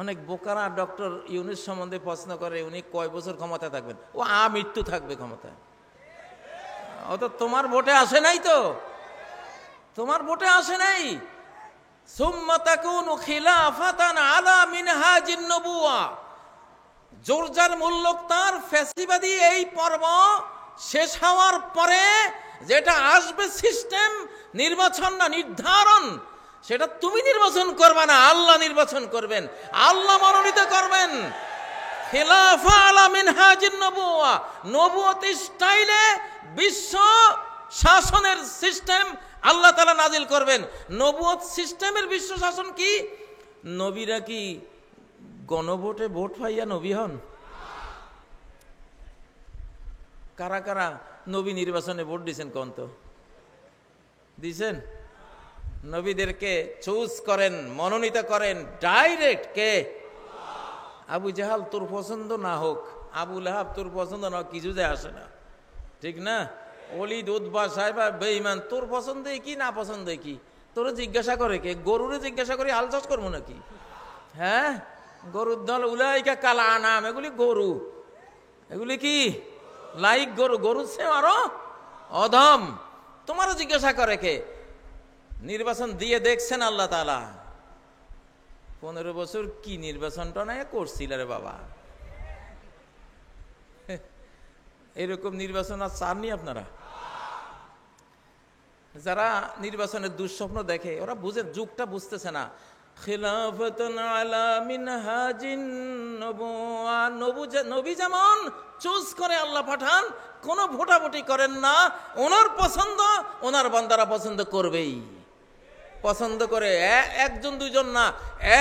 অনেক বোকারা ডক্টর ইউনূস সম্বন্ধে প্রশ্ন করে উনি কয় বছর ক্ষমতায় থাকবেন। ও মৃত্যু থাকবে ক্ষমতায়। ও তো তোমার ভোটে আসে নাই, তো তোমার ভোটে আসে নাই। সুম্মা তাকুনু খিলাফাতান আলা মিনহাজিন নবুওয়া। জোরজার মুল্লক তার ফ্যাসিবাদী এই পর্ব শেষ হওয়ার পরে যেটা আসবে সিস্টেম, নির্বাচন না নির্ধারণ, সেটা তুমি নির্বাচন করবে না, আল্লাহ নির্বাচন করবেন, আল্লাহ মনোনীত করবেন। খিলাফা আলা মিনহাজিন নবুওয়া, নবুয়ত স্টাইলে বিশ্ব শাসনের সিস্টেম আল্লাহ তাআলা নাজিল করবেন। নবুয়ত সিস্টেমের বিশ্ব শাসন কি? নবীরা কি গণভোটে ভোট পাইয়া নবী হন? কারা কারা নবী নির্বাচনে ভোট দিয়েছেন কোন তো? দিয়েছেন? নবীদেরকে চুজ করেন, মনোনীত করেন ডাইরেক্ট কে? আবু জাহাল তোর পছন্দ না হোক, আবু লাহাব তোর পছন্দ না হোক, কিছু যায় আসে না, ঠিক না? ওলিদ উতবা সাহেবা বেঈমান, তোর পছন্দ কি না পছন্দ কি তোর জিজ্ঞাসা করে কে? গরুরে জিজ্ঞাসা করে হাল চাষ করবো নাকি? হ্যাঁ, গরুর দল উলাইকা কাল আনাম, এগুলি গরু, এগুলি কি লাইক গরু, গরুর সে আরো অধম। তোমারও জিজ্ঞাসা করে কে? নির্বাচন দিয়ে দেখছেন আল্লাহ তাআলা। 15 বছর কি নির্বাচনটা না করছিল রে বাবা। এরকম নির্বাচন আর চাননি আপনারা? যারা নির্বাচনের দুঃস্বপ্ন দেখে ওরা বুঝে, যুগটা বুঝতেছে না। খিলাফাতুন আলা মিনহাজিন নবুওয়া, নবী যেমন চুজ করে আল্লাহ পাঠান, কোনো ভোটাভুটি করেন না, ওনার পছন্দ ওনার বান্দারা পছন্দ করবেই। পছন্দ করে একজন দুইজন না,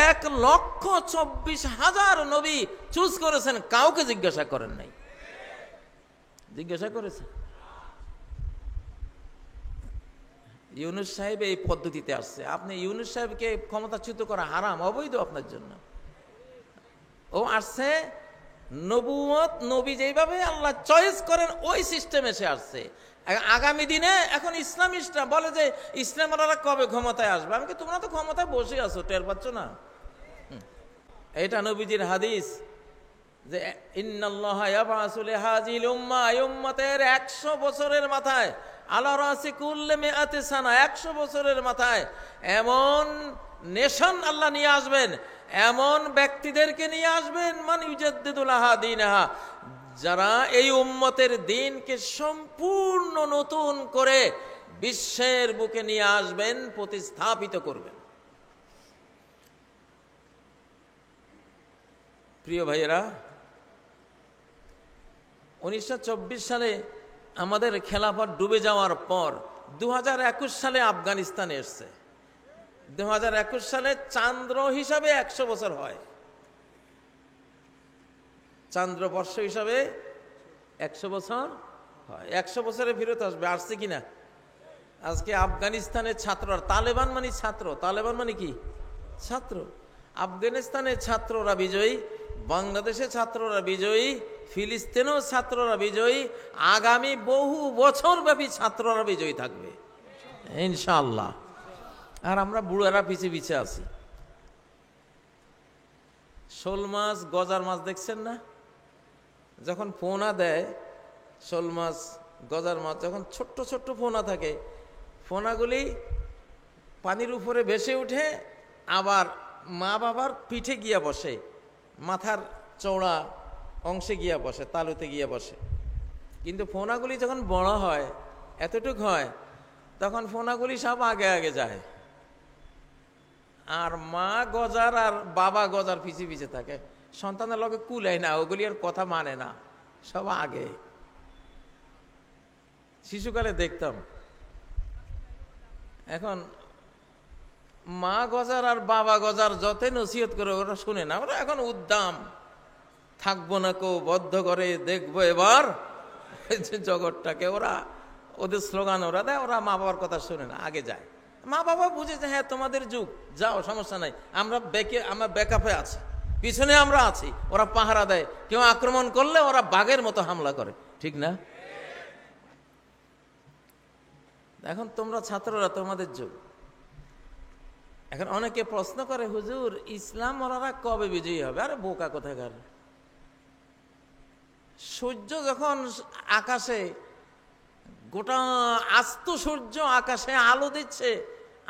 1,24,000 নবী চুজ করেছেন, কাউকে জিজ্ঞাসা করেন নাই। জিজ্ঞাসা করেছে? ইউনূস সাহেব এই পদ্ধতিতে আসছে। আপনি ইউনূস সাহেবকে ক্ষমতাচ্যুত করা হারাম, অবৈধ আপনার জন্য। ও আসছে নবুয়ত, নবী যেভাবে আল্লাহ চয়েস করেন ওই সিস্টেমে সে আসছে। আগামী দিনে এখন ইসলামিস্টরা বলে যে ইসলামরা কবে ক্ষমতায় আসবে? আমি কি, তোমরা তো ক্ষমতায় বসে আছো, টের পাচ্ছ না? এটা নবীজির হাদিস যে ইন্নাল্লাহা ইয়াবআসু লিহাযিল উম্মাহ, এই উম্মতের 100 বছরের মাথায়, আলা রাসি কুল্লি মিআতি সানা, 100 বছরের মাথায় এমন নেশন আল্লাহ নিয়ে আসবেন, এমন ব্যক্তিদেরকে নিয়ে আসবেন, মান ইউজাদ্দিদু লাহা দীনাহা, যারা এই উম্মতের দ্বীনকে সম্পূর্ণ নতুন করে বিশ্বের বুকে নিয়ে আসবেন, প্রতিস্থাপিত করবেন। প্রিয় ভাইয়েরা, 1924 সালে আমাদের খেলাফত ডুবে যাওয়ার পর 2021 সালে আফগানিস্তানে এসছে। 2021 সালে চান্দ্র হিসাবে 100 বছর হয়, চান্দ্রবর্ষ হিসাবে 100 বছর হয়। 100 বছরে ফিরত আসবে, আসছে কিনা? আজকে আফগানিস্তানের ছাত্ররা, তালেবান মানে ছাত্র, তালেবান মানে কি? ছাত্র। আফগানিস্তানের ছাত্ররা বিজয়ী, বাংলাদেশের ছাত্ররা বিজয়ী, ফিলিস্তিনেও ছাত্ররা বিজয়ী, আগামী বহু বছর ব্যাপী ছাত্ররা বিজয়ী থাকবে ইনশাআল্লাহ। আর আমরা বুড়ারা পিছিয়ে পিছিয়ে আছি। শোল মাছ, গজার মাছ দেখছেন না? যখন পোনা দেয়, শোল মাছ, গজার মাছ যখন ছোট্ট ছোট্ট পোনা থাকে, পোনাগুলি পানির উপরে ভেসে উঠে আবার মা বাবার পিঠে গিয়া বসে, মাথার চওড়া অংশে গিয়া বসে, তালুতে গিয়া বসে। কিন্তু পোনাগুলি যখন বড় হয়, এতটুক হয়, তখন পোনাগুলি সব আগে আগে যায়, আর মা গজার আর বাবা গজার পিছিয়ে পিছিয়ে থাকে। সন্তানের লগে কুলায় না, ওগুলি আর কথা মানে না, সব আগে। শিশুকালে দেখতাম। এখন মা গজার আর বাবা গজার যতই নসিহত করে ওরা শুনে না, ওরা এখন উদ্দাম, থাকবো না কেউ, বদ্ধ করে দেখবো এবার জগৎটাকে। ওরা ওদের স্লোগান ওরা দেয়, ওরা মা বাবার কথা শুনে না, আগে যায়। মা বাবা বুঝে যে হ্যাঁ তোমাদের যুগ, যাও, সমস্যা নাই, আমরা ব্যাকআপে আছি, পিছনে আমরা আছি। ওরা পাহারা দেয়, কেউ আক্রমণ করলে ওরা বাঘের মতো হামলা করে, ঠিক না? এখন তোমরা ছাত্ররা, তোমাদের যুগ। এখন অনেকে প্রশ্ন করে, হুজুর ইসলাম ওরা কবে বিজয়ী হবে? আরে বোকা কোথাকার, সূর্য যখন আকাশে, গোটা আস্ত সূর্য আকাশে আলো দিচ্ছে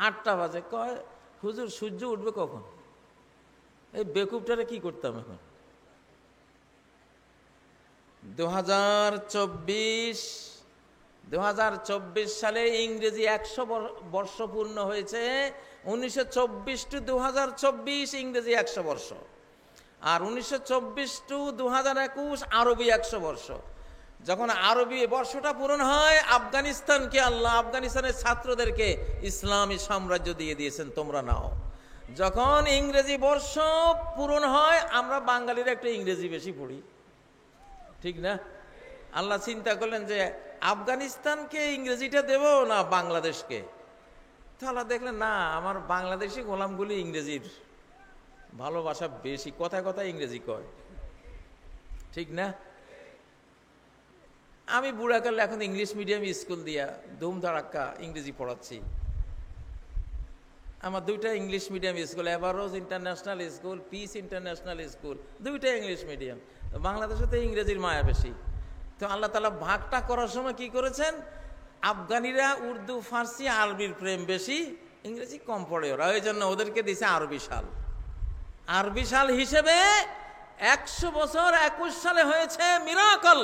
8টা বাজে, কয় হুজুর সূর্য উঠবে কখন? এই বেকুবটারে কি করতাম এখন? 2024 সালে ইংরেজি 100 বর্ষ পূর্ণ হয়েছে। 1924 টু 2024 ইংরেজি 100 বর্ষ, আর 1924 টু 2021 আরবি 100 বর্ষ। যখন আরবি বর্ষটা পূরণ হয়, আফগানিস্তানকে আল্লাহ, আফগানিস্তানের ছাত্রদেরকে ইসলামী সাম্রাজ্য দিয়ে দিয়েছেন, তোমরা নাও। যখন ইংরেজি বর্ষ পূরণ হয়, আমরা বাঙালিরা একটু ইংরেজি বেশি পড়ি, ঠিক না? আল্লাহ চিন্তা করলেন যে আফগানিস্তানকে ইংরেজিটা দেব না বাংলাদেশকে। তাহলে দেখলেন না, আমার বাংলাদেশি গোলামগুলি ইংরেজির ভালোবাসা বেশি, কথায় কথায় ইংরেজি কয়, ঠিক না? আমি বুড়াকালে এখন ইংলিশ মিডিয়াম স্কুল দিয়া ধুমধারাক্কা ইংরেজি পড়াচ্ছি। আমার 2টা English medium school, Averroes international school, peace international school, 2টা ইংলিশ মিডিয়াম। বাংলাদেশে তো ইংরেজির মায়া বেশি। তো আল্লাহ তাআলা ভাগটা করার সময় কি করেছেন, আফগানিরা উর্দু, ফার্সি, আরবির প্রেম বেশি, ইংরেজি কম পড়ে ওরা, ওই জন্য ওদেরকে দিছে আরবি সাল। আরবি সাল হিসেবে 100 বছর 21 সালে হয়েছে মিরাকল,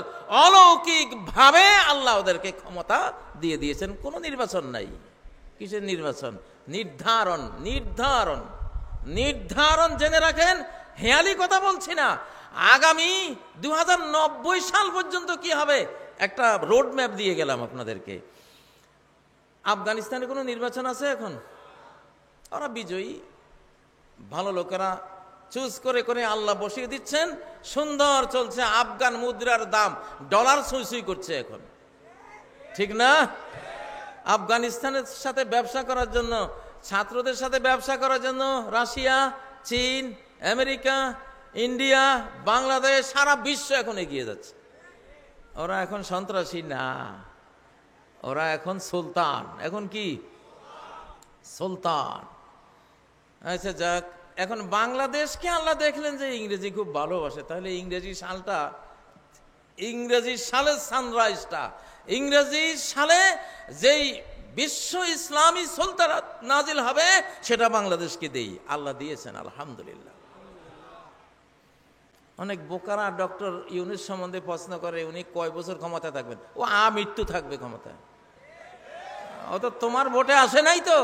অলৌকিক ভাবে আল্লাহ ওদেরকে ক্ষমতা দিয়ে দিয়েছেন। কোনো নির্বাচন নাই। কিসের নির্বাচন? নির্ধারণ, নির্ধারণ, নির্ধারণ। জেনে রাখেন, হেয়ালি কথা বলছি না। আগামী 2090 সাল পর্যন্ত কি হবে, একটা রোড ম্যাপ দিয়ে গেলাম আপনাদেরকে। আফগানিস্তানে কোনো নির্বাচন আছে এখন? ওরা বিজয়ী, ভালো লোকেরা চুজ করে করে আল্লাহ বসিয়ে দিচ্ছেন, সুন্দর চলছে। আফগান মুদ্রার দাম ডলার ছুঁই ছুঁই করছে এখন, ঠিক না? আফগানিস্তানের সাথে ব্যবসা করার জন্য, ছাত্রদের সাথে ব্যবসা করার জন্য রাশিয়া, চীন, আমেরিকা, ইন্ডিয়া, বাংলাদেশ, সারা বিশ্ব এখন এগিয়ে যাচ্ছে। ওরা এখন সন্ত্রাসী না, ওরা এখন সুলতান। এখন কি? সুলতান। আচ্ছা যাক, এখন বাংলাদেশকে আল্লাহ দেখলেন যে ইংরেজি খুব ভালোবাসে, তাহলে ইংরেজি সালটা, ইংরেজি সালের সানরাইজটা, ইংরেজি সালে যেই বিশ্ব ইসলামী সুলতানাত নাজিল হবে, সেটা বাংলাদেশকে দেই। আল্লাহ দিয়েছেন, আলহামদুলিল্লাহ। অনেক বোকারা ডক্টর ইউনূস সম্বন্ধে প্রশ্ন করে, উনি কয় বছর ক্ষমতা থাকবেন? ও আমৃত্যু থাকবে ক্ষমতায়। ও তো তোমার ভোটে আসে নাই, তো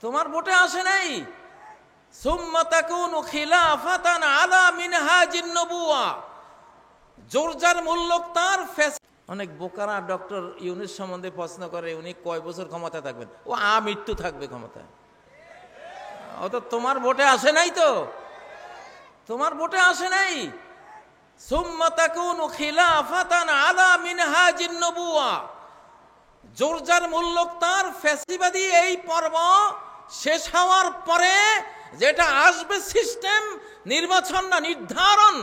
তোমার ভোটে আসে নাই। সুম্মা তাকুনু খিলাফাতান আলা মিনহাজিন নবুওয়া, জোরজার মুল্লক তার। অনেক বোকারা ডক্টর ইউনূস সম্বন্ধে প্রশ্ন করে, উনি কয় বছর ক্ষমতা থাকবেন? ও আমৃত্যু থাকবে ক্ষমতায়। ও তো তোমার ভোটে আসে নাই, তো তোমার ভোটে আসে নাই। সুম্মা তাকুনু খিলাফাতান আলা মিনহাজিন নবুওয়া, জোরজার মুল্লক তার। ফ্যাসিবাদী এই পর্ব শেষ হওয়ার পরে যেটা আসবে সিস্টেম, নির্বাচন না নির্ধারণ,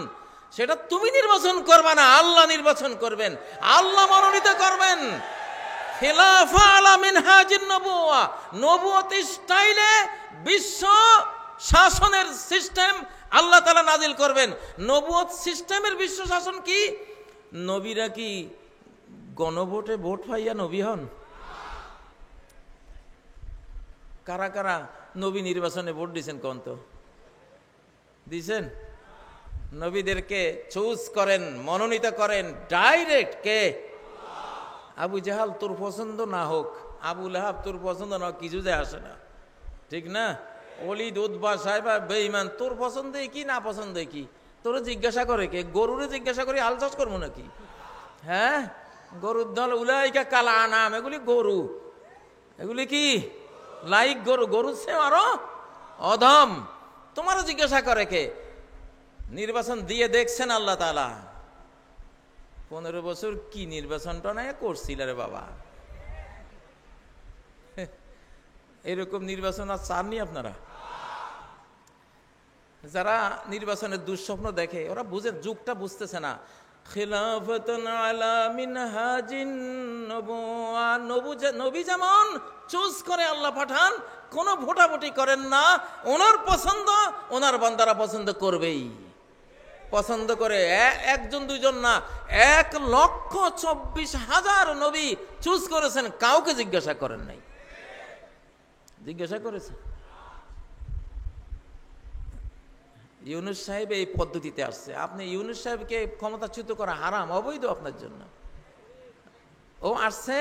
সেটা তুমি নির্বাচন করবা না, আল্লাহ নির্বাচন করবেন, আল্লাহ মনোনীত করবেন। খিলাফা আলা মিনহাজিন নবুওয়া, নবুয়ত স্টাইলে বিশ্ব শাসনের সিস্টেম আল্লাহ তাআলা নাজিল করবেন। নবুয়ত সিস্টেমের বিশ্ব শাসন কি? নবীরা কি গণভোটে ভোট পাইয়া নবী হন? কারা কারা নবী নির্বাচনে ভোট দিয়েছেন কোন? তো দিয়েছেন? নবীদেরকে চুজ করেন, মনোনীত করেন ডাইরেক্ট কে? আবু জাহাল তোর পছন্দ না হোক, আবু লাহাব তোর পছন্দ না হোক, কিছু যায় আসে না, ঠিক না? ওলিদ, উতবা, সাইবা, বেঈমান, তোর পছন্দে কি না পছন্দে কি তোরে জিজ্ঞাসা করে কে? গরুরে জিজ্ঞাসা করি হাল চাষ করবো নাকি? হ্যাঁ, গরুর দল, উলাইকা কাল আনাম, এগুলি গরু, এগুলি কি লাইক গরু, গরুর চেয়ে আরো অধম। তোমারও জিজ্ঞাসা করে কে? নির্বাচন দিয়ে দেখছেন আল্লাহ তাআলা। 15 বছর কি নির্বাচনটা না করছিল রে বাবা। এরকম নির্বাচন আর চাননি আপনারা? যারা নির্বাচনের দুঃস্বপ্ন দেখে, ওরা বুঝে, যুগটা বুঝতেছে না। খিলাফাতান আলা মিনহাজিন নবুয়া। নবী যেমন চুজ করে আল্লাহ পাঠান, কোনো ভোটাভুটি করেন না, ওনার পছন্দ ওনার বান্দারা পছন্দ করবেই। পছন্দ করে একজন দুইজন না, 1,24,000 নবী চুজ করেছেন, কাউকে জিজ্ঞাসা করেন নাই। জিজ্ঞাসা করেছে? ইউনূস সাহেব এই পদ্ধতিতে আসছে। আপনি ইউনূস সাহেবকে ক্ষমতাচ্যুত করা হারাম, অবৈধ আপনার জন্য। ও আসছে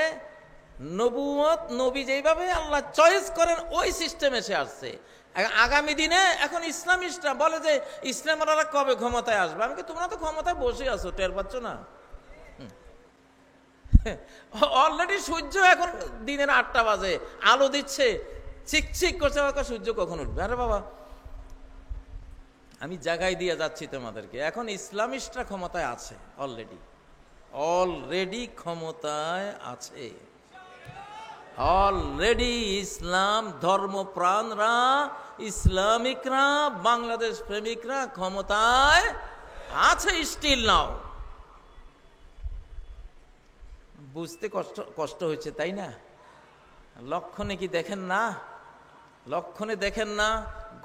নবুয়ত, নবী যেভাবে আল্লাহ চয়েস করেন ওই সিস্টেমে সে আসছে। আগামী দিনে এখন ইসলামিস্টরা বলে যে ইসলামরা কবে ক্ষমতায় আসবে। আমি কি, তোমরা তো ক্ষমতায় বসে আছো, টের পাচ্ছ না? অলরেডি সূর্য এখন দিনের 8টা বাজে, আলো দিচ্ছে, চিকচিক করছে, সূর্য কখন উঠবে? আরে বাবা, আমি জায়গায় দিয়ে যাচ্ছি তোমাদেরকে। এখন ইসলামিস্টরা ক্ষমতায় আছে, অলরেডি ক্ষমতায় আছে। অলরেডি ইসলাম ধর্মপ্রাণরা, ইসলামিকরা, বাংলাদেশ প্রেমিকরা ক্ষমতায় আছে, স্টিল নাও। বুঝতে কষ্ট হচ্ছে, তাই না? লক্ষণে কি দেখেন না? লক্ষণে দেখেন না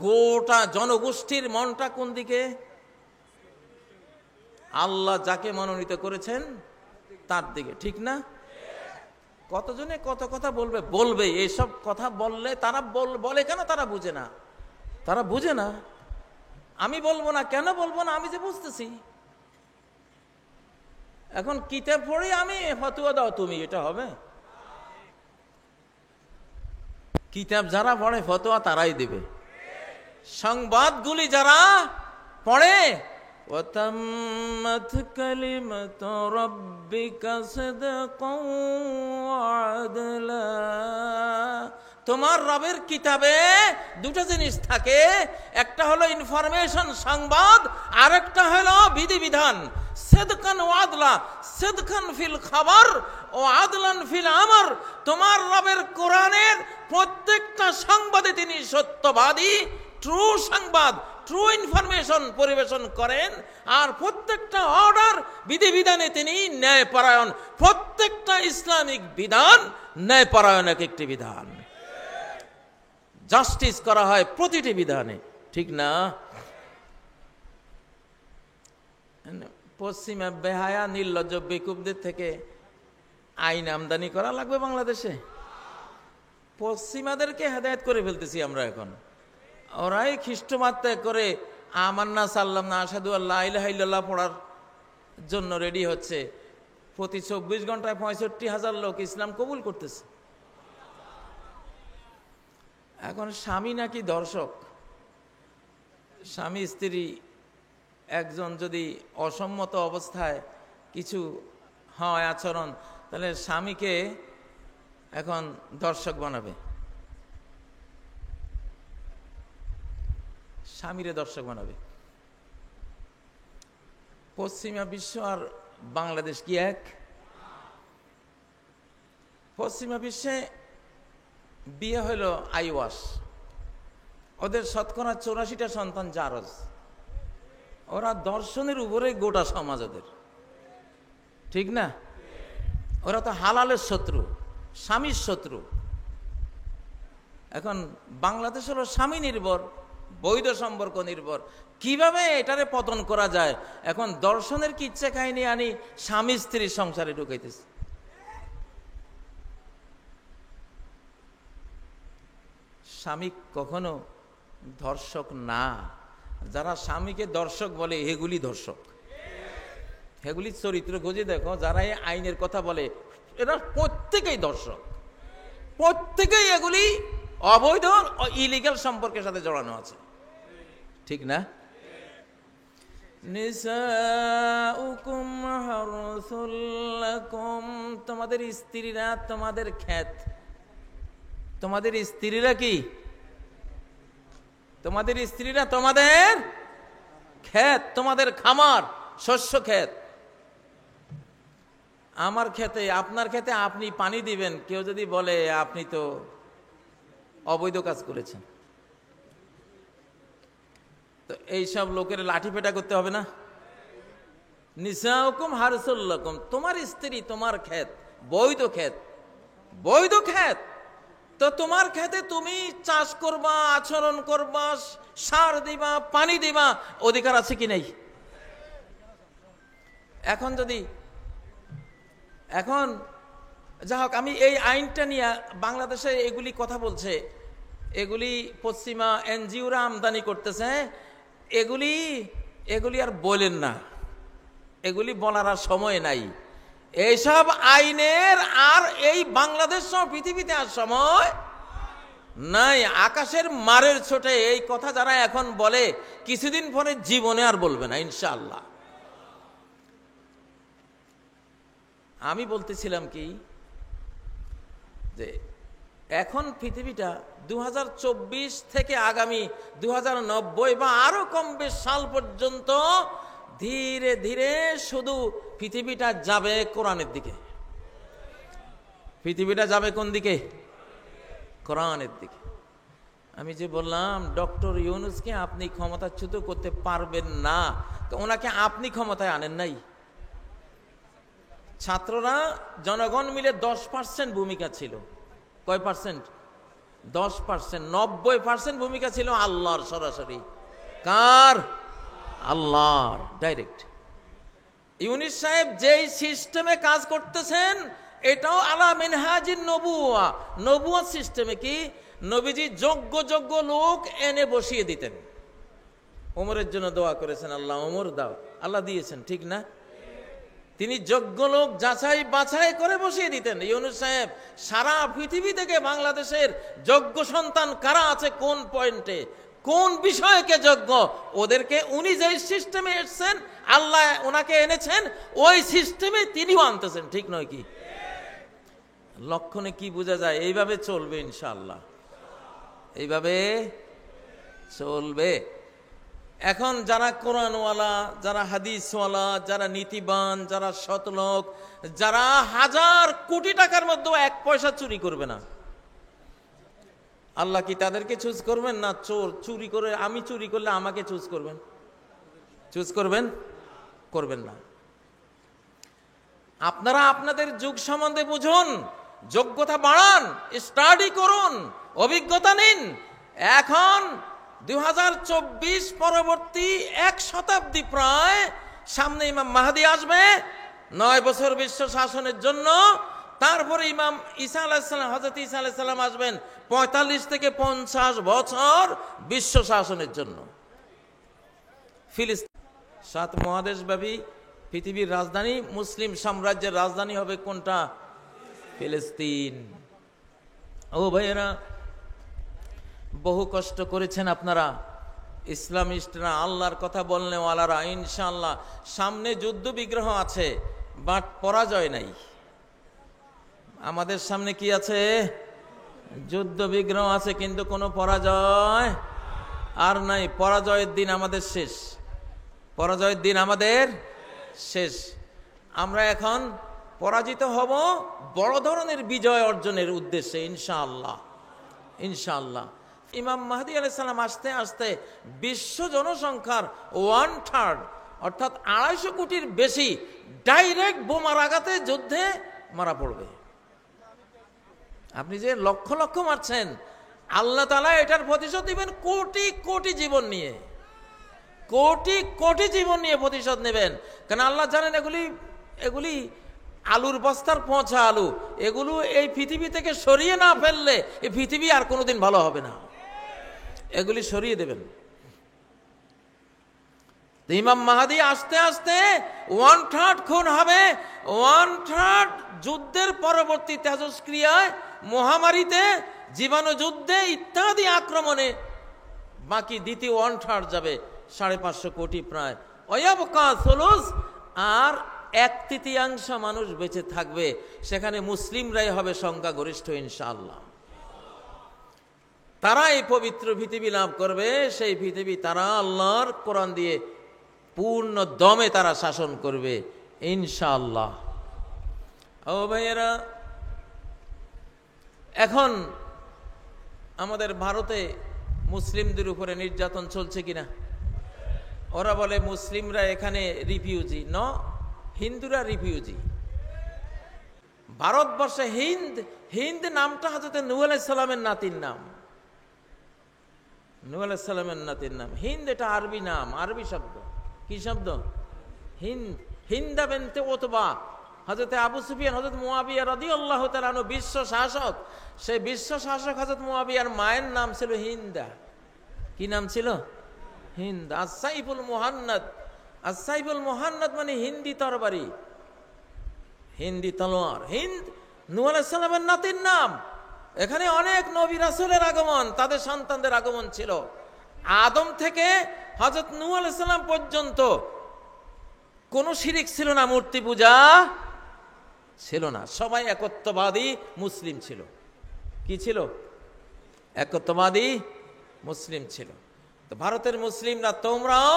গোটা জনগোষ্ঠীর মনটা কোন দিকে? আল্লাহ যাকে মনোনীত করেছেন তার দিকে, ঠিক না? কতজনে কত কথা বলবে। এইসব কথা বললে তারা বলে কেন? তারা বুঝে না। আমি বলবো না, কেন বলবো না? আমি যে বুঝতেছি। এখন কিতাব পড়ে আমি ফতোয়া দাও তুমি, এটা হবে? কিতাব যারা পড়ে ফতোয়া তারাই দেবে। সংবাদগুলি যারা পড়ে, ওয়াতাম্মাত কালিমাতু রাব্বিকা সিদকাও ওয়া আদলা। তোমার রবের কিতাবে দুটো জিনিস থাকে, একটা হলো ইনফরমেশন, সংবাদ, আর একটা হলো বিধিবিধান। সিদকান ওয়া আদলা, সিদকান ফিল খবর ও আদলান ফিল আমর। তোমার রবের কোরআনের প্রত্যেকটা সংবাদে তিনি সত্যবাদী, ট্রু সংবাদ, ট্রু ইনফরমেশন পরিবেশন করেন। আর প্রত্যেকটা অর্ডার, বিধিবিধানে তিনি ন্যায়পরায়ণ। প্রত্যেকটা ইসলামিক বিধান ন্যায়পরায়ণ, একটি বিধান। জাস্টিস করা হয় প্রতিটি বিধানে, ঠিক না? পশ্চিমা বেহায়া নির্লজ্জ বেকুবদের থেকে আইন আমদানি করা লাগবে বাংলাদেশে? পশ্চিমাদেরকে হেদায়েত করে ফেলতেছি আমরা এখন। ওরাই খ্রিস্টমাস ত্যাগ করে আমান্না সাল্লাম না আশহাদু আল্লা ইলাহা ইল্লাল্লাহ পড়ার জন্য রেডি হচ্ছে। প্রতি 24 ঘন্টায় 65,000 লোক ইসলাম কবুল করতেছে। এখন স্বামী নাকি দর্শক। স্বামী স্ত্রী একজন যদি অসম্মত অবস্থায় কিছু হয় আচরণ, তাহলে স্বামীকে এখন দর্শক বানাবে, স্বামীরে দর্শক বানাবে। পশ্চিমা বিশ্ব আর বাংলাদেশ কি এক? পশ্চিমা বিশ্বে বিয়ে হইল আইওয়াস, ওদের শতকরা 84টা সন্তান জারজ। ওরা দর্শনের উপরে গোটা সমাজ ওদের, ঠিক না? ওরা তো হালালের শত্রু, স্বামীর শত্রু। এখন বাংলাদেশ হলো স্বামী নির্ভর, বৈধ সম্পর্ক নির্ভর। কিভাবে এটারে পতন করা যায়? এখন দর্শনের কিচ্ছা কাহিনী আনি স্বামী স্ত্রীর সংসারে ঢুকাইতেছে। স্বামী কখনো ধর্ষক না। যারা স্বামীকে দর্শক বলে এগুলি ধর্ষক। এগুলি চরিত্র খুঁজে দেখো, যারা এই আইনের কথা বলে এরা প্রত্যেকেই দর্শক, প্রত্যেকেই এগুলি অবৈধ ইলিগাল সম্পর্কের সাথে জড়ানো আছে, ঠিক না? নিসাউকুম হারসুল লাকুম, তোমাদের স্ত্রীরা তোমাদের ক্ষেত। তোমাদের স্ত্রীরা কি? তোমাদের স্ত্রীরা তোমাদের ক্ষেত, তোমাদের খামার, শস্য ক্ষেত। আমার ক্ষেতে, আপনার ক্ষেতে আপনি পানি দিবেন, কেউ যদি বলে আপনি তো অবৈধ কাজ করেছেন, তো এইসব লোকের লাঠি পেটা করতে হবে না? নিসাউকুম হারসুল লাকুম, তোমার স্ত্রী তোমার ক্ষেত, বৈধ ক্ষেত, বৈধ ক্ষেত। তো তোমার ক্ষেতে তুমি চাষ করবা, আচরণ করবা, সার দিবা, পানি দিবা, অধিকার আছে কি নেই? এখন যা হোক, আমি এই আইনটা নিয়ে, বাংলাদেশে এগুলি কথা বলছে, এগুলি পশ্চিমা এনজিওরা আমদানি করতেছে, এগুলি আর বলেন না, এগুলি বলার আর সময় নাই। এইসব আইনের আর এই বাংলাদেশ সহ পৃথিবীতে আর সময় নাই। আকাশের মারের ছোটে এই কথা যারা এখন বলে, কিছুদিন পরে জীবনে আর বলবে না ইনশাআল্লাহ। আমি বলতেছিলাম কি, যে এখন পৃথিবীটা 2024 থেকে আগামী 2090 বা আরো কম বেশ সাল পর্যন্ত ধীরে ধীরে শুধু পৃথিবীটা যাবে কোরআনের দিকে। পৃথিবীটা যাবে কোন দিকে? কোরআনের দিকে। আমি যে বললাম ডক্টর ইউনূসকে আপনি ক্ষমতাচ্যুত করতে পারবেন না, ওনাকে আপনি ক্ষমতায় আনেন নাই। ছাত্ররা, জনগণ মিলে 10% ভূমিকা ছিল। কয় পার্সেন্ট? 10%। 90% ভূমিকা ছিল আল্লাহর, সরাসরি। কার? আল্লাহর, ডাইরেক্ট। ইউনূস সাহেব যেই সিস্টেমে কাজ করতেছেন, এটাও আলা মিনহাজিন নবুয়া। নবুয়া সিস্টেমে কি, নবীজি যোগ্য যোগ্য লোক এনে বসিয়ে দিতেন। ওমরের জন্য দোয়া করেছেন, আল্লাহ ওমর দাও, আল্লাহ দিয়েছেন, ঠিক না? তিনি যোগ্য লোক যাচাই বাছাই করে বসিয়ে দিতেন। ইউনূস সাহেব সারা পৃথিবী থেকে বাংলাদেশের যোগ্য সন্তান কারা আছে, কোন পয়েন্টে, কোন বিষয়কে যোগ্য, ওদেরকে উনি যে সিস্টেমে এসেছেন, আল্লাহ ওনাকে এনেছেন, ওই সিস্টেমে তিনিও আনতেছেন, ঠিক নয় কি? লক্ষণে কি বোঝা যায়? এইভাবে চলবে ইনশাআল্লাহ, এইভাবে চলবে। এখন যারা কোরআনওয়ালা, যারা হাদিসওয়ালা, যারা নীতিবান, যারা সৎলোক, যারা 1000 কোটি টাকার মধ্যে 1 পয়সা চুরি করবে না, আল্লাহ কি তাদেরকে চুজ করবেন? না চোর চুরি করে, আমি চুরি করলে আমাকে চুজ করবেন? চুজ করবেন? করবেন না। আপনারা আপনাদের যুগ সম্বন্ধে বুঝুন, যোগ্যতা বাড়ান, স্টাডি করুন, অভিজ্ঞতা নিন। এখন 2024 পরবর্তী 1 শতাব্দী প্রায় সামনে ইমাম মাহদী আসবে 9 বছর বিশ্ব শাসনের জন্য। তারপরে ইমাম ঈসা আলাইহিস সালাম, হযরত ঈসা আলাইহিস সালাম আসবেন 45 থেকে 50 বছর বিশ্ব শাসনের জন্য। ফিলিস্তিন 7 মহাদেশব্যাপী পৃথিবীর রাজধানী, মুসলিম সাম্রাজ্যের রাজধানী হবে কোনটা? ফিলিস্তিন। ও ভাইয়েরা, বহু কষ্ট করেছেন আপনারা ইসলামিস্টরা, আল্লাহর কথা বললে ওয়ালারা। ইনশাআল্লাহ সামনে যুদ্ধ বিগ্রহ আছে, বাট পরাজয় নাই। আমাদের সামনে কি আছে? যুদ্ধ বিগ্রহ আছে, কিন্তু কোনো পরাজয় আর নাই। পরাজয়ের দিন আমাদের শেষ, পরাজয়ের দিন আমাদের শেষ। আমরা এখন পরাজিত হব বড় ধরনের বিজয় অর্জনের উদ্দেশ্যে ইনশাআল্লাহ, ইনশাআল্লাহ। ইমাম মাহদী আলাইহিস সালাম আসতে আসতে বিশ্ব জনসংখ্যার 1/3 অর্থাৎ 250 কোটির বেশি ডাইরেক্ট বোমার আঘাতে যুদ্ধে মারা পড়বে। আপনি যে লক্ষ লক্ষ মারছেন, আল্লাহ তাআলা এটার প্রতিশোধ দিবেন কোটি কোটি জীবন নিয়ে, কোটি কোটি জীবন নিয়ে প্রতিশোধ নেবেন। কারণ আল্লাহ জানেন এগুলি আলুর বস্তার পচা আলু, এগুলো এই পৃথিবী থেকে সরিয়ে না ফেললে এই পৃথিবী আর কোনোদিন ভালো হবে না। এগুলি সরিয়ে দেবেন। ইমাম মাহদী আসতে আসতে 1/3 খুন হবে, 1/3 যুদ্ধের পরবর্তী তেজস্ক্রিয়ায়, মহামারীতে, জীবাণু যুদ্ধে ইত্যাদি আক্রমণে বাকি দ্বিতীয় 1/3 যাবে, 550 কোটি প্রায়। ওয়ায়াবকা সুলুস, আর 1/3 মানুষ বেঁচে থাকবে, সেখানে মুসলিমরাই হবে সংখ্যাগরিষ্ঠ ইনশাআল্লাহ। তারা এই পবিত্র পৃথিবী লাভ করবে, সেই পৃথিবী তারা আল্লাহর কোরআন দিয়ে পূর্ণ দমে তারা শাসন করবে ইনশাআল্লাহ। ও ভাইয়েরা, এখন আমাদের ভারতে মুসলিমদের উপরে নির্যাতন চলছে কিনা? ওরা বলে মুসলিমরা এখানে রিফিউজি, হিন্দুরা রিফিউজি। ভারতবর্ষে হিন্দ নামটা হযরত নূহ আলাইহিস সালামের নাতির নাম, নূহ আলাইহিস সালামের নাতির নাম। হিন্দ এটা আরবি নাম, আরবি শব্দ। কি শব্দ? হিন্দা বিনতে উতবা। হযরত আবু সুফিয়ান, হযরত মুয়াবিয়া রাদিয়াল্লাহু তাআলা আনহু বিশ্ব শাসক, সেই বিশ্ব শাসক হযরত মুয়াবিয়ার মায়ের নাম ছিল হিন্দা। কি নাম ছিল? হিন্দ। আস-সাইফুল মুহান্নাদ, আস-সাইফুল মুহান্নাদ মানে হিন্দি তরবারি, হিন্দি তলোয়ার। হিন্দ নূহ আলাইহিস সালামের নাতির নাম। এখানে অনেক নবী রাসূলের আগমন, তাদের সন্তানদের আগমন ছিল। আদম থেকে হযরত নূহ আলাইহিস সালাম পর্যন্ত কোন শিরিক ছিল না, মূর্তি পূজা ছিল না। সবাই একত্ববাদী মুসলিম ছিল। কি ছিল? একত্ববাদী মুসলিম ছিল। তো ভারতের মুসলিমরা তোমরাও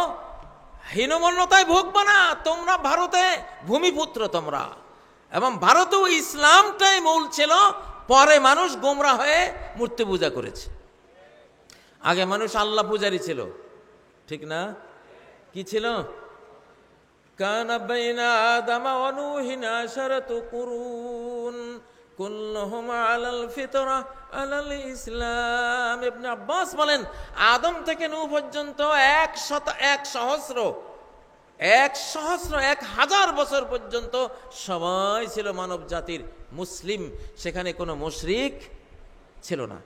হীনমন্যতায় ভুগবে না, তোমরা ভারতে ভূমিপুত্র তোমরা। এবং ভারতেও ইসলামটাই মূল ছিল, পরে মানুষ গোমরা হয়ে মূর্তি পূজা করেছে। আগে মানুষ আল্লাহ পূজারী ছিল, ঠিক না? কি ছিল? কানা বাইনা আদম ওয়া নূহিন আশারাতু কুরুন কুল্লুহুম আলাল ফিতরা আলাল ইসলাম। ইবনে আব্বাস বলেন, আদম থেকে নূহ পর্যন্ত 1000 বছর পর্যন্ত সবাই ছিল মানব জাতির মুসলিম, সেখানে কোনো মুশরিক ছিল না।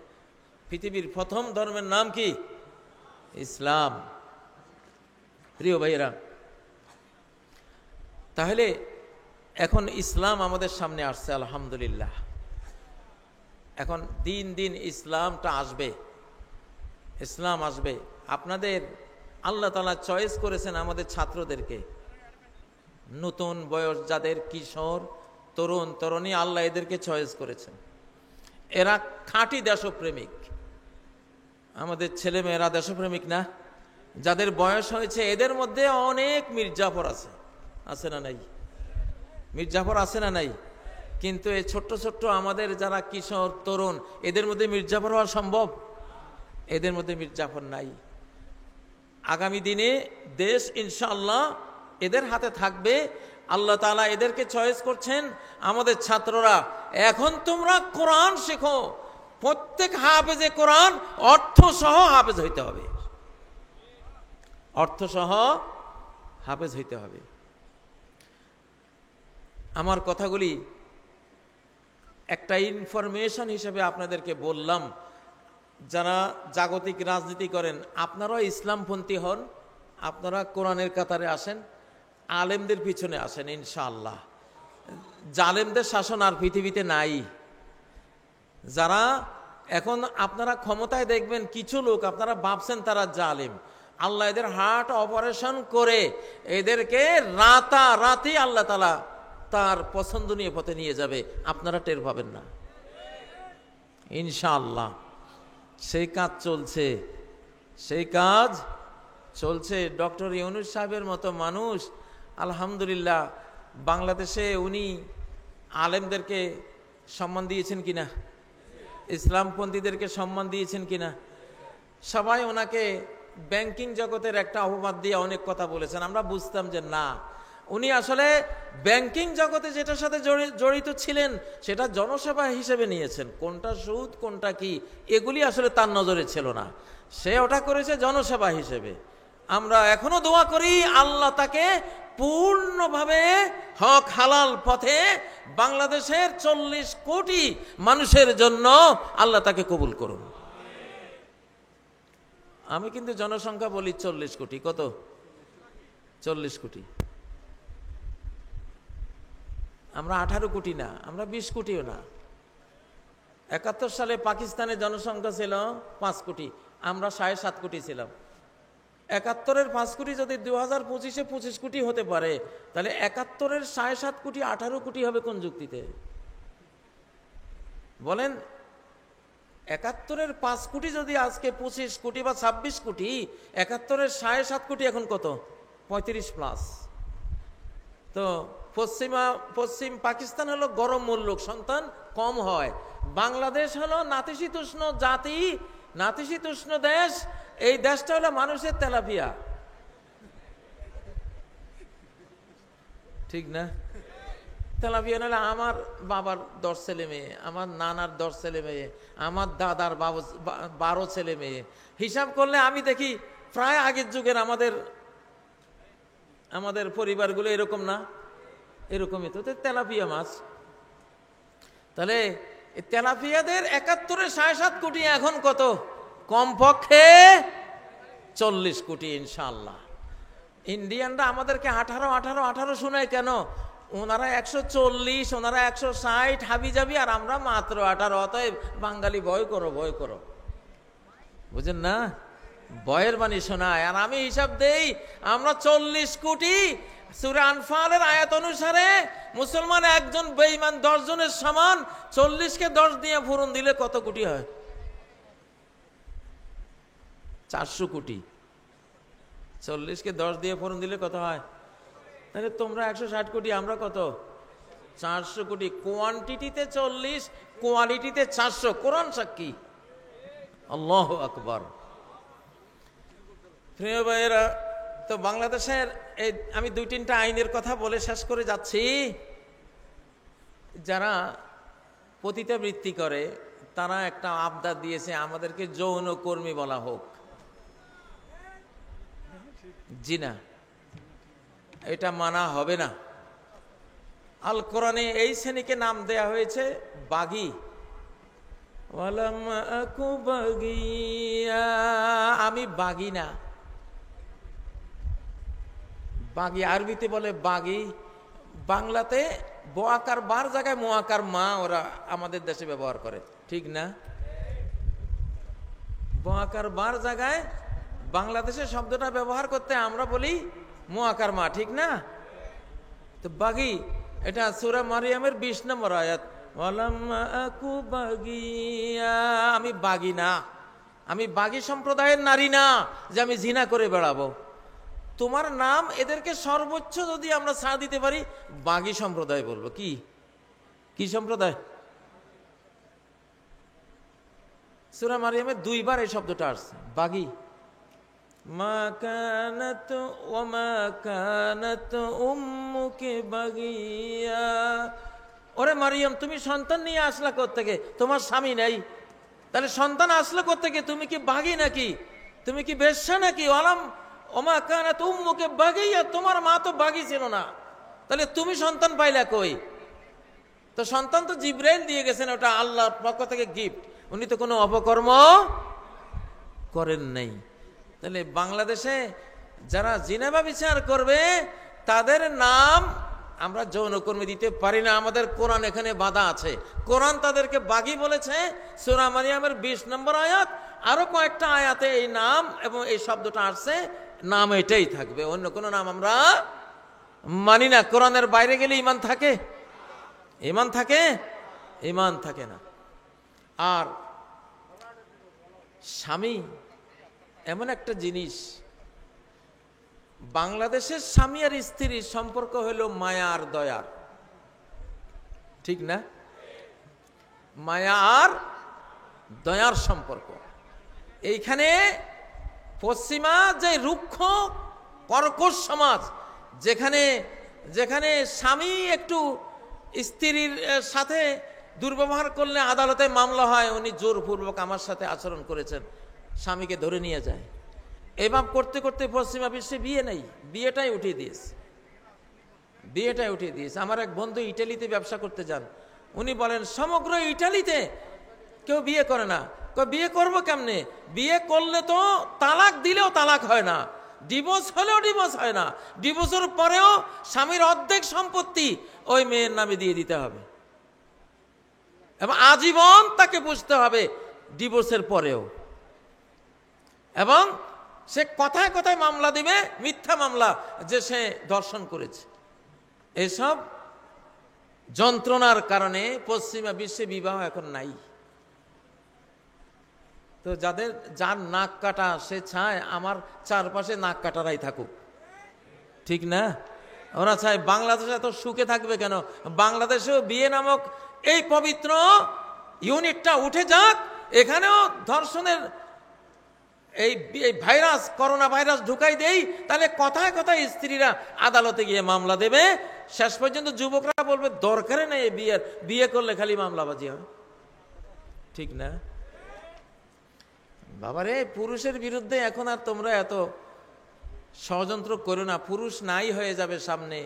পৃথিবীর প্রথম ধর্মের নাম কি? ইসলাম। প্রিয় ভাইয়েরা, তাহলে এখন ইসলাম আমাদের সামনে আসছে, আলহামদুলিল্লাহ। এখন দিন দিন ইসলামটা আসবে, ইসলাম আসবে। আপনাদের আল্লাহ তাআলা চয়েস করেছেন আমাদের ছাত্রদেরকে, নতুন বয়স যাদের, কিশোর, তরুণ তরুণী, আল্লাহ এদেরকে চয়েস করেছেন। এরা খাঁটি দেশপ্রেমিক। আমাদের ছেলেমেয়েরা দেশপ্রেমিক না? যাদের বয়স হয়েছে এদের মধ্যে অনেক মির্জাফর আছে, আছে না নাই? মির্জাফর আছে না নাই? কিন্তু এই ছোট্ট ছোট্ট আমাদের যারা কিশোর তরুণ, এদের মধ্যে মির্জাফর হওয়া সম্ভব? এদের মধ্যে মির্জাফর নাই। আগামী দিনে দেশ ইনশাআল্লাহ এদের হাতে থাকবে। আল্লাহ তাআলা এদেরকে চয়েস করছেন। আমাদের ছাত্ররা, এখন তোমরা কোরআন শেখো। প্রত্যেক হাফেজে কোরআন অর্থ সহ হাফেজ হইতে হবে, অর্থ সহ হাফেজ হইতে হবে। আমার কথাগুলি একটা ইনফরমেশন হিসেবে আপনাদেরকে বললাম। যারা জাগতিক রাজনীতি করেন, আপনারাও ইসলামপন্থী হন, আপনারা কোরআনের কাতারে আসেন, আলেমদের পিছনে আসেন ইনশাআল্লাহ। জালেমদের শাসন আর পৃথিবীতে নাই। যারা এখন আপনারা ক্ষমতায় দেখবেন কিছু লোক, আপনারা ভাবছেন তারা জালেম, আল্লাহ এদের হার্ট অপারেশন করে এদেরকে রাতারাতি আল্লাহ তাআলা তার পছন্দনীয় পথে নিয়ে যাবে, আপনারা টের পাবেন না ইনশাআল্লাহ। সেই কাজ চলছে, সেই কাজ চলছে। ডক্টর ইউনূস সাহেবের মতো মানুষ, আলহামদুলিল্লাহ, বাংলাদেশে উনি আলেমদেরকে সম্মান দিয়েছেন কিনা, ইসলামপন্থীদেরকে সম্মান দিয়েছেন কিনা? সবাই ওনাকে ব্যাংকিং জগতের একটা অপবাদ দিয়ে অনেক কথা বলেছেন। আমরা বুঝতাম যে না, উনি আসলে ব্যাংকিং জগতে যেটার সাথে জড়িত ছিলেন সেটা জনসেবা হিসেবে নিয়েছেন। কোনটা সুদ কোনটা কি এগুলি আসলে তার নজরে ছিল না, সে ওটা করেছে জনসেবা হিসেবে। আমরা এখনো দোয়া করি আল্লাহ তাকে পূর্ণভাবে হক হালাল পথে বাংলাদেশের 40 কোটি মানুষের জন্য আল্লাহ তাকে কবুল করুন। আমি কিন্তু জনসংখ্যা বলি 40 কোটি। কত? 40 কোটি। আমরা 18 কোটি না, আমরা 20 কোটিও না। 71 সালে পাকিস্তানের জনসংখ্যা ছিল 5 কোটি, আমরা 7.5 কোটি ছিলাম। 71-এর 5 কোটি যদি 2025-এ 25 কোটি হতে পারে, তাহলে 71-এর 7.5 কোটি 18 কোটি হবে কোন যুক্তিতে বলেন? 71-এর 5 কোটি যদি আজকে 25 কোটি বা 26 কোটি, 71-এর 7.5 কোটি এখন কত? 35+। তো পশ্চিম পাকিস্তান হলো গরম মুলুক, সন্তান কম হয়। বাংলাদেশ হলো নাতিশীতোষ্ণ জাতি, নাতিশীতোষ্ণ দেশ। এই দেশটা হলো মানুষের তেলাপিয়া। ঠিক না? তেলাপিয়া নাহলে আমার বাবার 10 ছেলে মেয়ে, আমার নানার 10 ছেলে মেয়ে, আমার দাদার 12 ছেলে মেয়ে, হিসাব করলে আমি দেখি প্রায় আগের যুগের আমাদের পরিবারগুলো এরকম না? এরকমই তো তেলাপিয়া মাছ। তাহলে তেলাপিয়াদের 71-এ 7.5 কোটি, এখন কত? কমপক্ষে 40 কোটি ইনশাআল্লাহ। ইন্ডিয়ানরা আমাদেরকে 18 শোনায় কেন? ওনারা 140, ওনারা 160 হাবি যাবি, আর আমরা মাত্র 18। অতএব বাঙালি ভয় করো, ভয় করো, বুঝেন না? ভয়ের বাণী শোনায়। আর আমি হিসাব দেই, আমরা 40 কোটি। সূরা আনফালের আয়াত অনুসারে মুসলমান একজন, বেঈমান 10 জনের সমান। 40কে 10 দিয়ে পূরণ দিলে কত কোটি হয়? 400 কোটি। 40কে 10 দিয়ে পূরণ দিলে কত হয়? তাহলে তোমরা 160 কোটি, আমরা কত? 400 কোটি। কোয়ান্টিটিতে 40, কোয়ালিটিতে 400। কোরআন সাক্ষী। আল্লাহু আকবার। প্রিয় ভাইয়েরা, তো বাংলাদেশের এই আমি 2-3টা আইনের কথা বলে শেষ করে যাচ্ছি। যারা পতিতাবৃত্তি করে তারা একটা আবদার দিয়েছে, আমাদেরকে যৌন কর্মী বলা হোক। জি না, এটা মানা হবে না। আল কোরআনে এই শ্রেণীকে নাম দেয়া হয়েছে বাগী। ওয়ালাম আকু বাগিয়া, আমি বাগী না। বাগী আরবিতে বলে বাগী, বাংলাতে বোয়াকার বার জায়গায় মোয়াকার মা ওরা আমাদের দেশে ব্যবহার করে, ঠিক না? বোয়াকার বার জায়গায় বাংলাদেশে শব্দটা ব্যবহার করতে আমরা বলি মোয়াকার মা, ঠিক না? তো বাগী, এটা সূরা মারিয়ামের 20 নম্বর আয়াত। ওয়ালাম আকু বাগিয়া, আমি বাগী না, আমি বাগী সম্প্রদায়ের নারী না যে আমি জিনা করে বেড়াবো। তোমার নাম এদেরকে সর্বোচ্চ যদি আমরা ছাড় দিতে পারি, বাগী সম্প্রদায় বলবো। কি সম্প্রদায়? সূরা মারিয়ামে 2 বার এই শব্দটা আসছে, বাগী। মা কানাত ওয়া মা কানাত উম্মুকে বাগিয়া। ওরে মারিয়াম, তুমি সন্তান নিয়ে আসলা কোত্থেকে? তোমার স্বামী নাই, তাহলে সন্তান আসলো কোত্থেকে? তুমি কি বাগী নাকি? তুমি কি বেশ্যা নাকি? ওমা কানাত উম্মুকে বাগিয়া, তোমার মা তো বাগী ছিল না, তাহলে তুমি সন্তান পাইলা কই? তো সন্তান তো জিবরাইল দিয়ে গেছেন, ওটা আল্লাহর পক্ষ থেকে গিফট। উনি তো কোনো অপকর্ম করেন নাই। তাহলে বাংলাদেশে যারা জিনা ব্যভিচার করবে তাদের নাম আমরা যৌনকর্মী দিতে পারি না। আমাদের কোরআন এখানে বাধা আছে। কোরআন তাদেরকে বাগী বলেছে, সূরা মারিয়ামের 20 নম্বর আয়াত। আরো কয়েকটা আয়াতে এই নাম এবং এই শব্দটা আসছে, নাম এটাই থাকবে, অন্য কোনো নাম আমরা মানি না। কোরআনের বাইরে গেলে ঈমান থাকে? ঈমান থাকে? ঈমান থাকে না। আর স্বামী এমন একটা জিনিস, বাংলাদেশের স্বামী আর স্ত্রীর সম্পর্ক হলো মায়া আর দয়ার, ঠিক না? মায়া আর দয়ার সম্পর্ক। এইখানে পশ্চিমা যে রুক্ষ কর্কশ সমাজ, যেখানে স্বামী একটু স্ত্রীর সাথে দুর্ব্যবহার করলে আদালতে মামলা হয়, উনি জোরপূর্বক আমার সাথে আচরণ করেছেন, স্বামীকে ধরে নিয়ে যায়। এভাবে করতে করতে পশ্চিমা বিশ্বে বিয়ে নেই, বিয়েটাই উঠিয়ে দিয়েছে। আমার এক বন্ধু ইটালিতে ব্যবসা করতে যান, উনি বলেন সমগ্র ইটালিতে কেউ বিয়ে করে না। বিয়ে করবো কেমনে? বিয়ে করলে তো তালাক দিলেও তালাক হয় না, ডিভোর্স হলেও ডিভোর্স হয় না, ডিভোর্সের পরেও স্বামীর অর্ধেক সম্পত্তি ওই মেয়ের নামে দিয়ে দিতে হবে এবং আজীবন তাকে বুঝতে হবে ডিভোর্সের পরেও। এবং সে কথায় কথায় মামলা দিবে, মিথ্যা মামলা, যে সে ধর্ষণ করেছে। এসব যন্ত্রণার কারণে পশ্চিমা বিশ্বে বিবাহ এখন নাই। তো যার নাক কাটা, সে চায় আমার চারপাশে নাক কাটারাই থাকুক, ঠিক না? ওরা চায় বাংলাদেশে এত সুখে থাকবে কেন? বাংলাদেশেও বিয়ে নামক এই পবিত্র ইউনিটটা উঠে যাক, এখানেও ধর্ষণের এই ভাইরাস, করোনা ভাইরাস ঢুকাই দেই, তাহলে কথায় কথায় স্ত্রীরা আদালতে গিয়ে মামলা দেবে। শেষ পর্যন্ত যুবকরা বলবে দরকারে নেই বিয়ে করলে খালি মামলাবাজি হয়। ঠিক না বাবারে? পুরুষের বিরুদ্ধে এখন আর তোমরা এত ষড়যন্ত্র করো না। পুরুষ নাই হয়ে যাবে সামনে,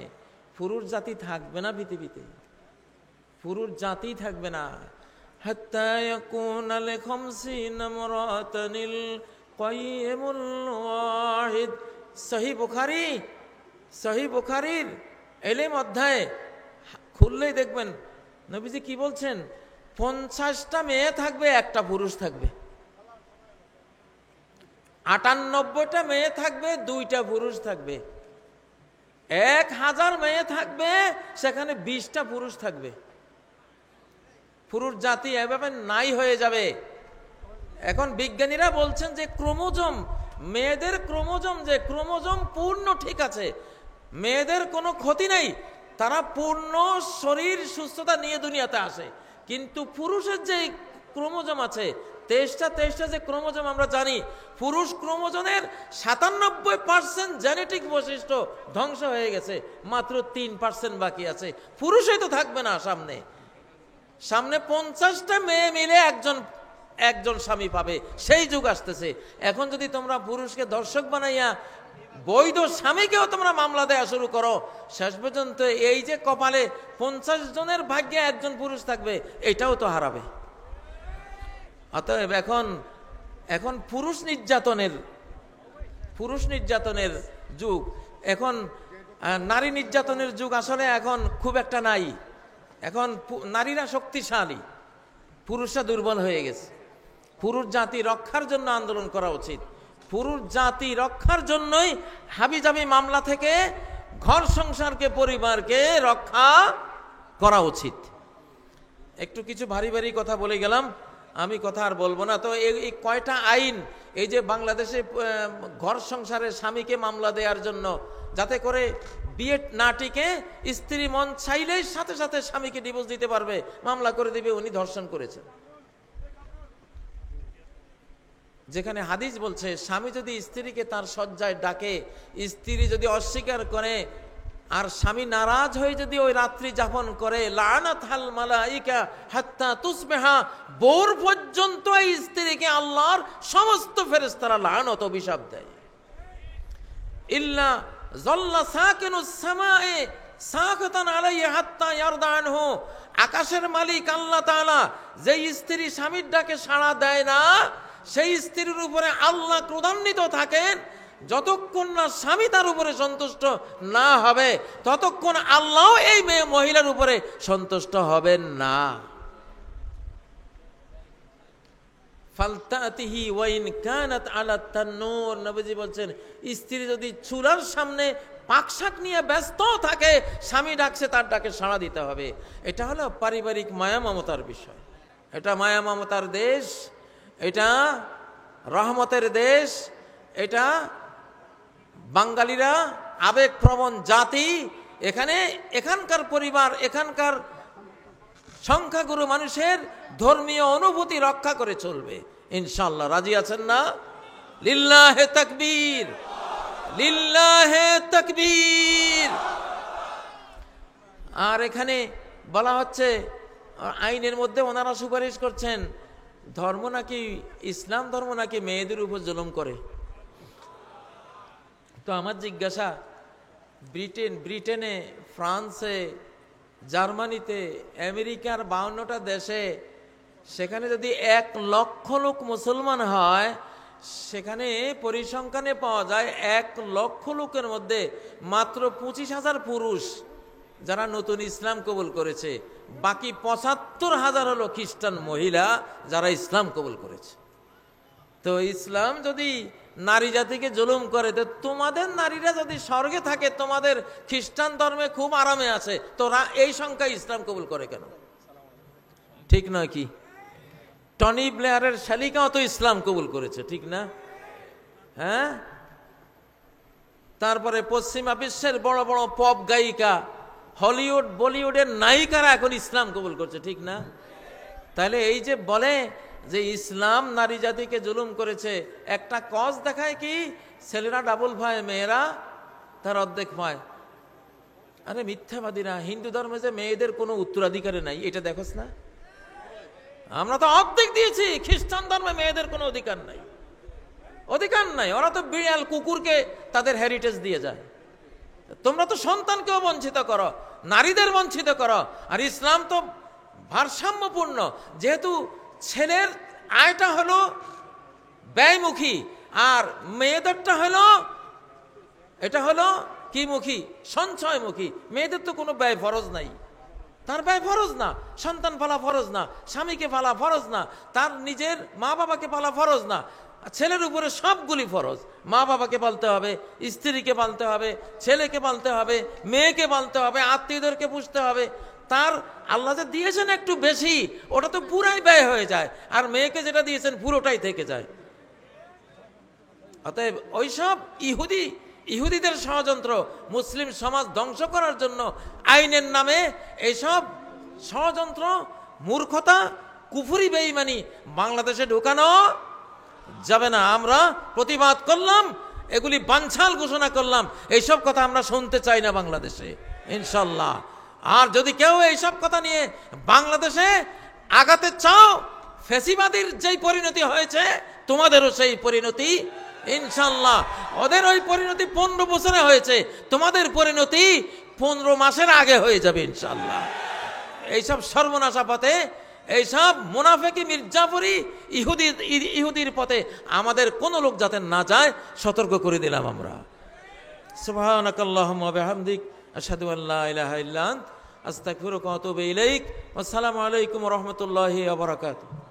পুরুষ জাতি থাকবে না পৃথিবীতে, পুরুষ জাতি থাকবে না। হাত্তা ইয়াকুনা লিখামসিনা ইমরাতানিল কাইয়িমুল ওয়াহিদ। সহিহ বুখারীর এলেম অধ্যায় খুললেই দেখবেন নবীজি কি বলছেন, 50টা মেয়ে থাকবে, একটা পুরুষ থাকবে। 98টা মেয়ে থাকবে, 2টা পুরুষ থাকবে। 1000 মেয়ে থাকবে, সেখানে 20টা পুরুষ থাকবে। পুরুষ জাতি এভাবে নাই হয়ে যাবে। এখন বিজ্ঞানীরা বলছেন যে ক্রোমোজোম, মেয়েদের ক্রোমোজোম, যে ক্রোমোজোম পূর্ণ ঠিক আছে, মেয়েদের কোনো ক্ষতি নেই, তারা পূর্ণ শরীর সুস্থতা নিয়ে দুনিয়াতে আসে। কিন্তু পুরুষের যে ক্রোমোজোম আছে, 23টা যে ক্রোমোজোম আমরা জানি, পুরুষ ক্রোমোজোমের 97% জেনেটিক বৈশিষ্ট্য ধ্বংস হয়ে গেছে, মাত্র 3% বাকি আছে। পুরুষই তো থাকবে না সামনে। 50টা মেয়ে মিলে একজন স্বামী পাবে, সেই যুগ আসতেছে। এখন যদি তোমরা পুরুষকে দর্শক বানাইয়া বৈধ স্বামীকেও তোমরা মামলা দেওয়া শুরু করো, শেষ পর্যন্ত এই যে কপালে 50 জনের ভাগ্যে একজন পুরুষ থাকবে, এটাও তো হারাবে। অতএব এখন পুরুষ নির্যাতনের যুগ, এখন নারী নির্যাতনের যুগ আসলে এখন খুব একটা নাই। এখন নারীরা শক্তিশালী, পুরুষরা দুর্বল হয়ে গেছে। পুরুষ জাতি রক্ষার জন্য আন্দোলন করা উচিত। পুরুষ জাতি রক্ষার জন্যই হাবিজাবি মামলা থেকে ঘর সংসারকে, পরিবারকে রক্ষা করা উচিত। একটু কিছু ভারী ভারী কথা বলে গেলাম, আমি কথা আর বলবো না। তো এই কয়টা আইন, এই যে বাংলাদেশে ঘর সংসারে স্বামীকে মামলা দেওয়ার জন্য, যাতে করে বিয়ে না টিকে স্ত্রী মন চাইলেই সাথে সাথে স্বামীকে ডিভোর্স দিতে পারবে, মামলা করে দিবে উনি ধর্ষণ করেছেন। যেখানে হাদিস বলছে স্বামী যদি স্ত্রীকে তার শয্যায় ডাকে, স্ত্রী যদি অস্বীকার করে আর স্বামী নারাজ হয়ে যদি ওই রাত্রি যাপন করে, লানাতাল মালাইকা হাত্তা তুসবিহা, ভোর পর্যন্ত এই স্ত্রীকে আল্লাহর সমস্ত ফেরেশতারা লানত, অভিশাপ দেয়। ইল্লা যাল্লা সাকিনুস সামায়ে সাকাতান আলাইহি হাত্তা ইয়ারদা আনহু। আকাশের মালিক আল্লাহ তাআলা যে স্ত্রী স্বামীর ডাকে সাড়া দেয় না, সেই স্ত্রীর উপরে আল্লাহ ক্রোধান্বিত থাকেন। যতক্ষণ না স্বামী তার উপরে সন্তুষ্ট না হবে, ততক্ষণ আল্লাহ এই মহিলার উপরে সন্তুষ্ট হবেন না। ফালতাতিহি ওয়াইন কানাত আলা তান্নুর। নবীজি বলছেন, স্ত্রী যদি চুলার সামনে পাকশাক নিয়ে ব্যস্ত থাকে, স্বামী ডাকছে, তার ডাকে সাড়া দিতে হবে। এটা হলো পারিবারিক মায়া মমতার বিষয়। এটা মায়া মমতার দেশ, এটা রহমতের দেশ, এটা বাঙালিরা আবেগপ্রবণ জাতি। এখানকার পরিবার, এখানকার সংখ্যাগুরু মানুষের ধর্মীয় অনুভূতি রক্ষা করে চলবে ইনশাআল্লাহ। রাজি আছেন না? লিল্লাহে তাকবীর, লিল্লাহে তাকবীর। আর এখানে বলা হচ্ছে, আইনের মধ্যে ওনারা সুপারিশ করছেন, ধর্ম নাকি, ইসলাম ধর্ম নাকি মেয়েদের উপর জুলুম করে। তো আমার জিজ্ঞাসা, ব্রিটেনে, ফ্রান্সে, জার্মানিতে, আমেরিকার 52টা দেশে, সেখানে যদি 1 লক্ষ লোক মুসলমান হয়, সেখানে পরিসংখ্যানে পাওয়া যায় 1 লক্ষ লোকের মধ্যে মাত্র 25,000 পুরুষ যারা নতুন ইসলাম কবুল করেছে, বাকি 75,000 হলো খ্রিস্টান মহিলা যারা ইসলাম কবুল করেছে। তো ইসলাম যদি নারী জাতিকে জুলুম করে, তো তোমাদের নারীরা যদি স্বর্গে থাকে, তোমাদের খ্রিস্টান ধর্মে খুব আরামে আছে, তোরা এই সংখ্যায় ইসলাম কবুল করে কেন? ঠিক নয় কি? টনি ব্লেয়ারের শালিকাও তো ইসলাম কবুল করেছে, ঠিক না? হ্যাঁ। তারপরে পশ্চিমা বিশ্বের বড় বড় পপ গায়িকা, হলিউড বলিউডের নায়িকারা এখন ইসলাম কবুল করছে, ঠিক না? তাহলে এই যে বলে যে ইসলাম নারী জাতিকে জুলুম করেছে, একটা কজ দেখায় কি ছেলেরা ডাবল পায়, মেয়েরা তার অর্ধেক পায়। আরে মিথ্যাবাদীরা, হিন্দু ধর্মে যে মেয়েদের কোনো উত্তরাধিকারে নাই এটা দেখোস না? আমরা তো অর্ধেক দিয়েছি। খ্রিস্টান ধর্মে মেয়েদের কোনো অধিকার নাই, অধিকার নাই। ওরা তো বিড়াল কুকুরকে তাদের হেরিটেজ দিয়ে যায়। তোমরা তো সন্তানকেও বঞ্চিত করো, নারীদের বঞ্চিত করো। আর ইসলাম তো ভারসাম্যপূর্ণ, যেহেতু ছেলের আয়টা হলো ব্যয়মুখী আর মেয়েদেরটা হলো এটা হলো কি মুখী, সঞ্চয়মুখী। মেয়েদের তো কোনো ব্যয় ফরজ নাই, তার ব্যয় ফরজ না, সন্তান পালা ফরজ না, স্বামীকে পালা ফরজ না, তার নিজের মা বাবাকে পালা ফরজ না। ছেলের উপরে সবগুলি ফরজ। মা বাবাকে পালতে হবে, স্ত্রীকে পালতে হবে, ছেলেকে পালতে হবে, মেয়েকে পালতে হবে, আত্মীয়দেরকে পুষতে হবে। তার আল্লাহ যে দিয়েছেন একটু বেশি, ওটা তো পুরাই ব্যয় হয়ে যায়, আর মেয়েকে যেটা দিয়েছেন পুরোটাই থেকে যায়। অতএব ওইসব ইহুদিদের ষড়যন্ত্র, মুসলিম সমাজ ধ্বংস করার জন্য আইনের নামে এইসব ষড়যন্ত্র, মূর্খতা, কুফরি, বেঈমানি বাংলাদেশে ঢোকানো যাবে না। আমরা প্রতিবাদ করলাম, এগুলি বানচাল ঘোষণা করলাম। এইসব কথা আমরা শুনতে চাই না বাংলাদেশে, ইনশাল্লাহ। আর যদি কেউ এইসব কথা নিয়ে বাংলাদেশে আগাতে চাও, ফ্যাসিবাদীর যেই পরিণতি হয়েছে তোমাদেরও সেই পরিণতি ইনশাল্লাহ। ওদের ওই পরিণতি 15 বছরে হয়েছে, তোমাদের পরিণতি 15 মাসের আগে হয়ে যাবে ইনশাল্লাহ। এইসব সর্বনাশা পথে, এইসব মুনাফেকি মির্জাফরি ইহুদির পথে আমাদের কোনো লোক যাতে না যায় সতর্ক করে দিলাম আমরা। সুবহানাকাল্লাহুম্মা ওয়া বিহামদিক, আশহাদু আল্লা ইলাহা ইল্লা আনতা, আস্তাগফিরুকা ওয়া আতুবু ইলাইক। আসসালামু আলাইকুম ওয়া রাহমাতুল্লাহি ওয়া বারাকাতুহু।